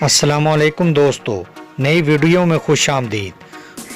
السلام علیکم دوستو، نئی ویڈیو میں خوش آمدید۔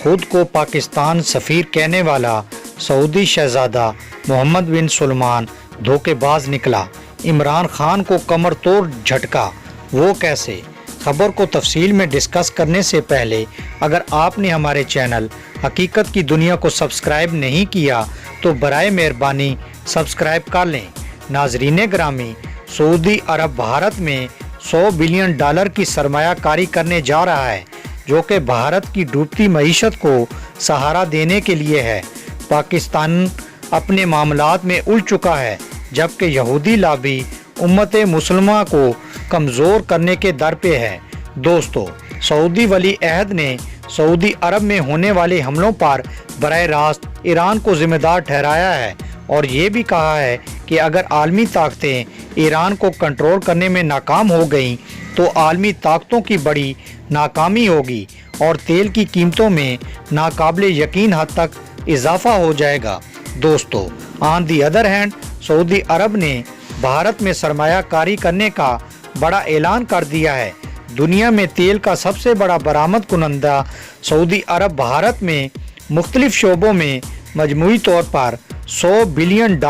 خود کو پاکستان سفیر کہنے والا سعودی شہزادہ محمد بن سلمان دھوکے باز نکلا، عمران خان کو کمر توڑ جھٹکا، وہ کیسے؟ خبر کو تفصیل میں ڈسکس کرنے سے پہلے اگر آپ نے ہمارے چینل حقیقت کی دنیا کو سبسکرائب نہیں کیا تو برائے مہربانی سبسکرائب کر لیں۔ ناظرین گرامی، سعودی عرب بھارت میں $100 بلین کی سرمایہ کاری کرنے جا رہا ہے، جو کہ بھارت کی ڈوبتی معیشت کو سہارا دینے کے لیے ہے۔ پاکستان اپنے معاملات میں الجھ چکا ہے، جبکہ یہودی لابی امت مسلمہ کو کمزور کرنے کے در پہ ہے۔ دوستو، سعودی ولی عہد نے سعودی عرب میں ہونے والے حملوں پر براہ راست ایران کو ذمہ دار ٹھہرایا ہے، اور یہ بھی کہا ہے کہ اگر عالمی طاقتیں ایران کو کنٹرول کرنے میں ناکام ہو گئیں تو عالمی طاقتوں کی بڑی ناکامی ہوگی اور تیل کی قیمتوں میں ناقابل یقین حد تک اضافہ ہو جائے گا۔ دوستو، آن دی ادر ہینڈ، سعودی عرب نے بھارت میں سرمایہ کاری کرنے کا بڑا اعلان کر دیا ہے۔ دنیا میں تیل کا سب سے بڑا برآمد کنندہ سعودی عرب بھارت میں مختلف شعبوں میں مجموعی طور پر $100 بلین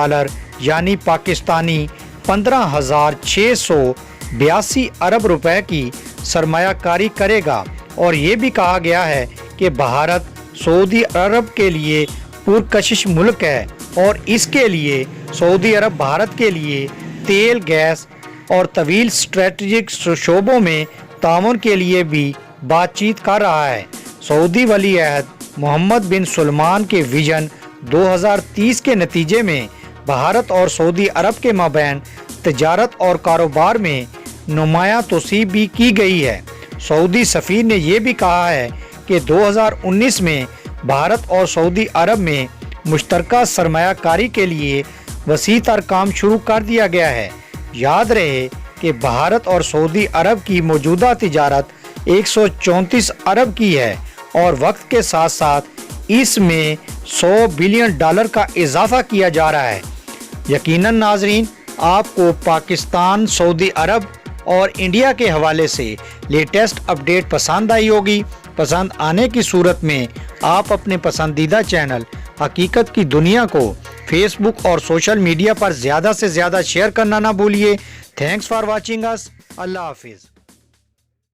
یعنی پاکستانی 15,682 ارب روپے کی سرمایہ کاری کرے گا، اور یہ بھی کہا گیا ہے کہ بھارت سعودی عرب کے لیے پرکشش ملک ہے، اور اس کے لیے سعودی عرب بھارت کے لیے تیل، گیس اور طویل اسٹریٹجک شعبوں میں تعاون کے لیے بھی بات چیت کر رہا ہے۔ سعودی ولی عہد محمد بن سلمان کے ویژن 2030 کے نتیجے میں بھارت اور سعودی عرب کے مابین تجارت اور کاروبار میں نمایاں توسیع بھی کی گئی ہے۔ سعودی سفیر نے یہ بھی کہا ہے کہ 2019 میں بھارت اور سعودی عرب میں مشترکہ سرمایہ کاری کے لیے وسیع تر کام شروع کر دیا گیا ہے۔ یاد رہے کہ بھارت اور سعودی عرب کی موجودہ تجارت 134 ارب کی ہے، اور وقت کے ساتھ ساتھ اس میں $100 بلین کا اضافہ کیا جا رہا ہے۔ یقیناً ناظرین، آپ کو پاکستان، سعودی عرب اور انڈیا کے حوالے سے لیٹسٹ اپڈیٹ پسند آئی ہوگی۔ پسند آنے کی صورت میں آپ اپنے پسندیدہ چینل حقیقت کی دنیا کو فیس بک اور سوشل میڈیا پر زیادہ سے زیادہ شیئر کرنا نہ بھولیے۔ تھینکس فار واچنگ اس۔ اللہ حافظ۔